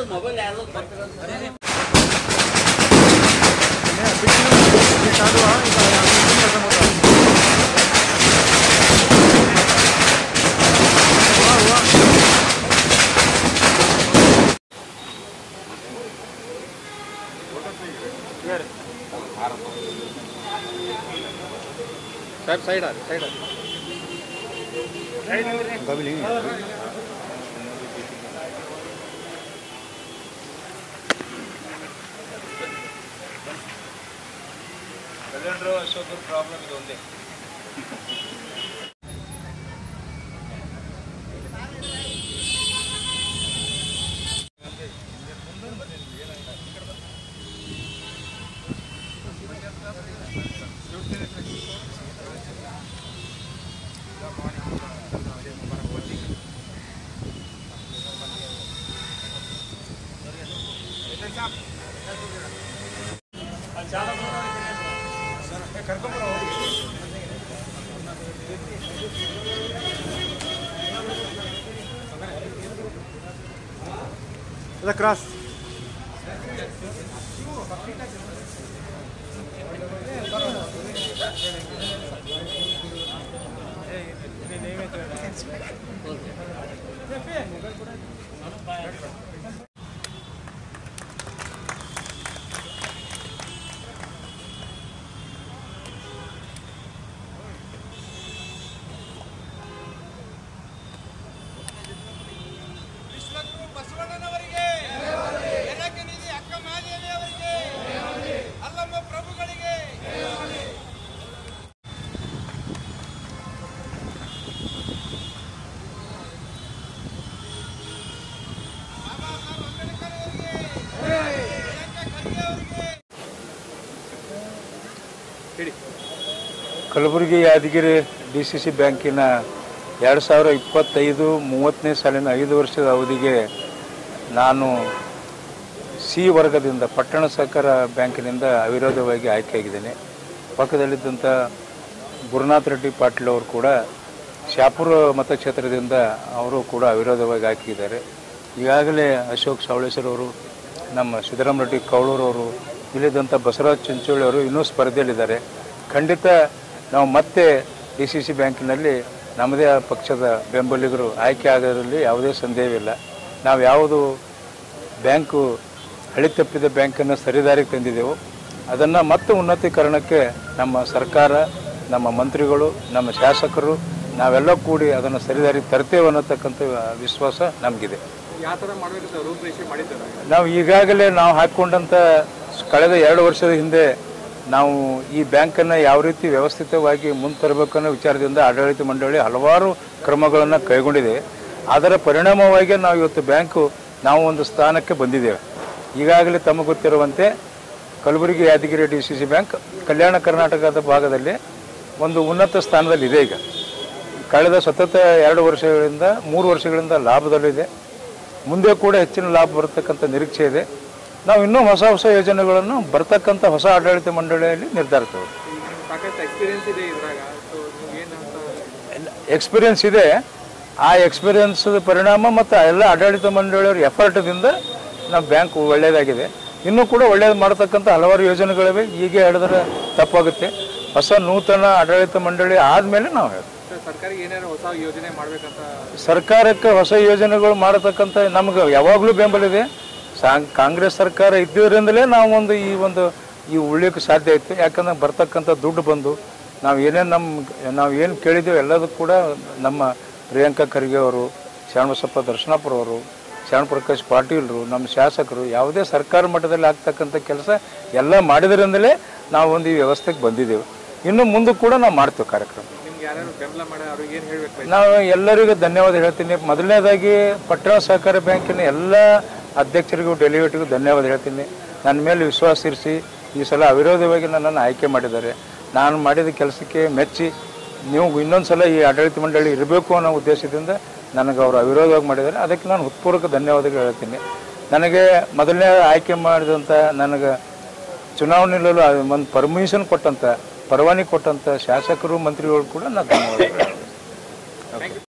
Mobile side आ side cylinder ಅಷ್ಟೊಂದು problem ಇದೆ ಒಂದೇ Cross. ಕಲಬುರಗಿ ಯಾದಗಿರಿ ಡಿಸಿಸಿ ಬ್ಯಾಂಕಿನ 2025-30ನೇ ಸಾಲಿನ 5 ವರ್ಷದ ಅವಧಿಗೆ ನಾನು ಸಿ ವರ್ಗದಿಂದ ಪಟ್ಟಣ ಸಹಕಾರ ಬ್ಯಾಂಕಿನಿಂದ ಅವಿರೋಧವಾಗಿ ಆಯ್ಕೆಯಾಗಿದ್ದೇನೆ. ಪಕ್ಕದಲ್ಲಿದ್ದಂಥ ಗುರುನಾಥ್ ರೆಡ್ಡಿ ಪಾಟೀಲ್ ಅವರು ಕೂಡ ಶಾಪುರ ಮತಕ್ಷೇತ್ರದಿಂದ ಅವರು ಕೂಡ ಅವಿರೋಧವಾಗಿ ಆಯ್ಕೆಯಿದ್ದಾರೆ. ಈಗಾಗಲೇ ಅಶೋಕ್ ಸಾವಳೇಶ್ವರ ಅವರು, ನಮ್ಮ ಸಿದ್ದರಾಮ ರೆಡ್ಡಿ ಕೌಳೂರವರು, ಇಲ್ಲಿದ್ದಂಥ ಬಸವರಾಜ್ ಚಿಂಚೋಳಿ ಅವರು ಇನ್ನೂ ಸ್ಪರ್ಧೆಯಲ್ಲಿದ್ದಾರೆ. ಖಂಡಿತ ನಾವು ಮತ್ತೆ ಡಿಸಿಸಿ ಬ್ಯಾಂಕಿನಲ್ಲಿ ನಮ್ಮದೇ ಪಕ್ಷದ ಬೆಂಬಲಿಗರು ಆಯ್ಕೆ ಆಗೋದ್ರಲ್ಲಿ ಯಾವುದೇ ಸಂದೇಹವಿಲ್ಲ. ನಾವು ಯಾವುದು ಬ್ಯಾಂಕು ಹಳಿ ತಪ್ಪಿದ ಬ್ಯಾಂಕನ್ನು ಸರಿದಾರಿಗೆ ತಂದಿದ್ದೆವು, ಅದನ್ನು ಮತ್ತೆ ಉನ್ನತೀಕರಣಕ್ಕೆ ನಮ್ಮ ಸರ್ಕಾರ, ನಮ್ಮ ಮಂತ್ರಿಗಳು, ನಮ್ಮ ಶಾಸಕರು ನಾವೆಲ್ಲ ಕೂಡಿ ಅದನ್ನು ಸರಿದಾರಿಗೆ ತರ್ತೇವೆ ಅನ್ನತಕ್ಕಂಥ ವಿಶ್ವಾಸ ನಮಗಿದೆ. ನಾವು ಈಗಾಗಲೇ ನಾವು ಹಾಕಿಕೊಂಡಂಥ ಕಳೆದ 2 ವರ್ಷದ ಹಿಂದೆ ನಾವು ಈ ಬ್ಯಾಂಕನ್ನು ಯಾವ ರೀತಿ ವ್ಯವಸ್ಥಿತವಾಗಿ ಮುಂತರಬೇಕನ್ನೋ ವಿಚಾರದಿಂದ ಆಡಳಿತ ಮಂಡಳಿ ಹಲವಾರು ಕ್ರಮಗಳನ್ನು ಕೈಗೊಂಡಿದೆ. ಅದರ ಪರಿಣಾಮವಾಗಿ ನಾವು ಇವತ್ತು ಬ್ಯಾಂಕು ನಾವು ಒಂದು ಸ್ಥಾನಕ್ಕೆ ಬಂದಿದ್ದೇವೆ. ಈಗಾಗಲೇ ತಮಗೆ ಗೊತ್ತಿರುವಂತೆ ಕಲಬುರಗಿ ಯಾದಗಿರಿ ಡಿಸಿಸಿ ಬ್ಯಾಂಕ್ ಕಲ್ಯಾಣ ಕರ್ನಾಟಕದ ಭಾಗದಲ್ಲಿ ಒಂದು ಉನ್ನತ ಸ್ಥಾನದಲ್ಲಿದೆ. ಈಗ ಕಳೆದ ಸತತ 2 ವರ್ಷಗಳಿಂದ 3 ವರ್ಷಗಳಿಂದ ಲಾಭದಲ್ಲಿದೆ. ಮುಂದೆ ಕೂಡ ಹೆಚ್ಚಿನ ಲಾಭ ಬರತಕ್ಕಂಥ ನಿರೀಕ್ಷೆ ಇದೆ. ನಾವು ಇನ್ನೂ ಹೊಸ ಹೊಸ ಯೋಜನೆಗಳನ್ನು ಬರ್ತಕ್ಕಂಥ ಹೊಸ ಆಡಳಿತ ಮಂಡಳಿಯಲ್ಲಿ ನಿರ್ಧರಿಸ್ತೇವೆ. ಎಕ್ಸ್ಪೀರಿಯನ್ಸ್ ಇದೆ. ಆ ಎಕ್ಸ್ಪೀರಿಯನ್ಸ್ ಪರಿಣಾಮ ಮತ್ತು ಎಲ್ಲ ಆಡಳಿತ ಮಂಡಳಿಯವರ ಎಫರ್ಟ್ದಿಂದ ನಮ್ಮ ಬ್ಯಾಂಕ್ ಒಳ್ಳೆಯದಾಗಿದೆ. ಇನ್ನೂ ಕೂಡ ಒಳ್ಳೆಯದು ಮಾಡತಕ್ಕಂಥ ಹಲವಾರು ಯೋಜನೆಗಳಿವೆ. ಹೀಗೆ ಹೇಳಿದ್ರೆ ತಪ್ಪಾಗುತ್ತೆ. ಹೊಸ ನೂತನ ಆಡಳಿತ ಮಂಡಳಿ ಆದಮೇಲೆ ನಾವು ಹೇಳ್ತೀವಿ. ಸರ್ಕಾರಕ್ಕೆ ಹೊಸ ಯೋಜನೆಗಳು ಮಾಡತಕ್ಕಂಥ ನಮ್ಗೆ ಯಾವಾಗಲೂ ಬೆಂಬಲಿದೆ. ಕಾಂಗ್ರೆಸ್ ಸರ್ಕಾರ ಇದ್ದಿದ್ದರಿಂದಲೇ ನಾವು ಈ ಉಳಿಯೋಕ್ಕೆ ಸಾಧ್ಯ ಆಯಿತು. ಯಾಕಂದ್ರೆ ಬರ್ತಕ್ಕಂಥ ದುಡ್ಡು ಬಂದು ನಾವು ಏನು ಕೇಳಿದ್ದೇವೆ ಎಲ್ಲದಕ್ಕೂ ಕೂಡ ನಮ್ಮ ಪ್ರಿಯಾಂಕಾ ಖರ್ಗೆ ಅವರು, ಶರಣಬಸಪ್ಪ ದರ್ಶನಾಪುರ ಅವರು, ಶರಣಪ್ರಕಾಶ್ ಪಾಟೀಲರು, ನಮ್ಮ ಶಾಸಕರು ಯಾವುದೇ ಸರ್ಕಾರ ಮಟ್ಟದಲ್ಲಿ ಆಗ್ತಕ್ಕಂಥ ಕೆಲಸ ಎಲ್ಲ ಮಾಡಿದ್ರಿಂದಲೇ ನಾವು ಈ ವ್ಯವಸ್ಥೆಗೆ ಬಂದಿದ್ದೇವೆ. ಇನ್ನು ಮುಂದೆ ಕೂಡ ನಾವು ಮಾಡ್ತೇವೆ ಕಾರ್ಯಕ್ರಮ. ನಾವು ಎಲ್ಲರಿಗೂ ಧನ್ಯವಾದ ಹೇಳ್ತೀನಿ. ಮೊದಲನೇದಾಗಿ ಪಟ್ಟಣ ಸಹಕಾರ ಬ್ಯಾಂಕಿನ ಎಲ್ಲ ಅಧ್ಯಕ್ಷರಿಗೂ ಡೆಲಿಗೇಟಿಗೂ ಧನ್ಯವಾದ ಹೇಳ್ತೀನಿ. ನನ್ನ ಮೇಲೆ ವಿಶ್ವಾಸ ಇರಿಸಿ ಈ ಸಲ ಅವಿರೋಧವಾಗಿ ನನ್ನನ್ನು ಆಯ್ಕೆ ಮಾಡಿದ್ದಾರೆ. ನಾನು ಮಾಡಿದ ಕೆಲಸಕ್ಕೆ ಮೆಚ್ಚಿ ನೀವು ಇನ್ನೊಂದು ಸಲ ಈ ಆಡಳಿತ ಮಂಡಳಿ ಇರಬೇಕು ಅನ್ನೋ ಉದ್ದೇಶದಿಂದ ನನಗೆ ಅವರು ಅವಿರೋಧವಾಗಿ ಮಾಡಿದ್ದಾರೆ. ಅದಕ್ಕೆ ನಾನು ಹೃತ್ಪೂರ್ವಕ ಧನ್ಯವಾದಗಳು ಹೇಳ್ತೀನಿ. ನನಗೆ ಮೊದಲನೇ ಆಯ್ಕೆ ಮಾಡಿದಂಥ ನನಗೆ ಚುನಾವಣೆ ನಿಲ್ಲಲು ಒಂದು ಪರ್ಮಿಷನ್ ಕೊಟ್ಟಂಥ ಪರವಾನಗಿ ಕೊಟ್ಟಂಥ ಶಾಸಕರು ಮಂತ್ರಿಗಳು ಕೂಡ ನಾನು ಧನ್ಯವಾದಗಳು ಹೇಳ್ತೀನಿ.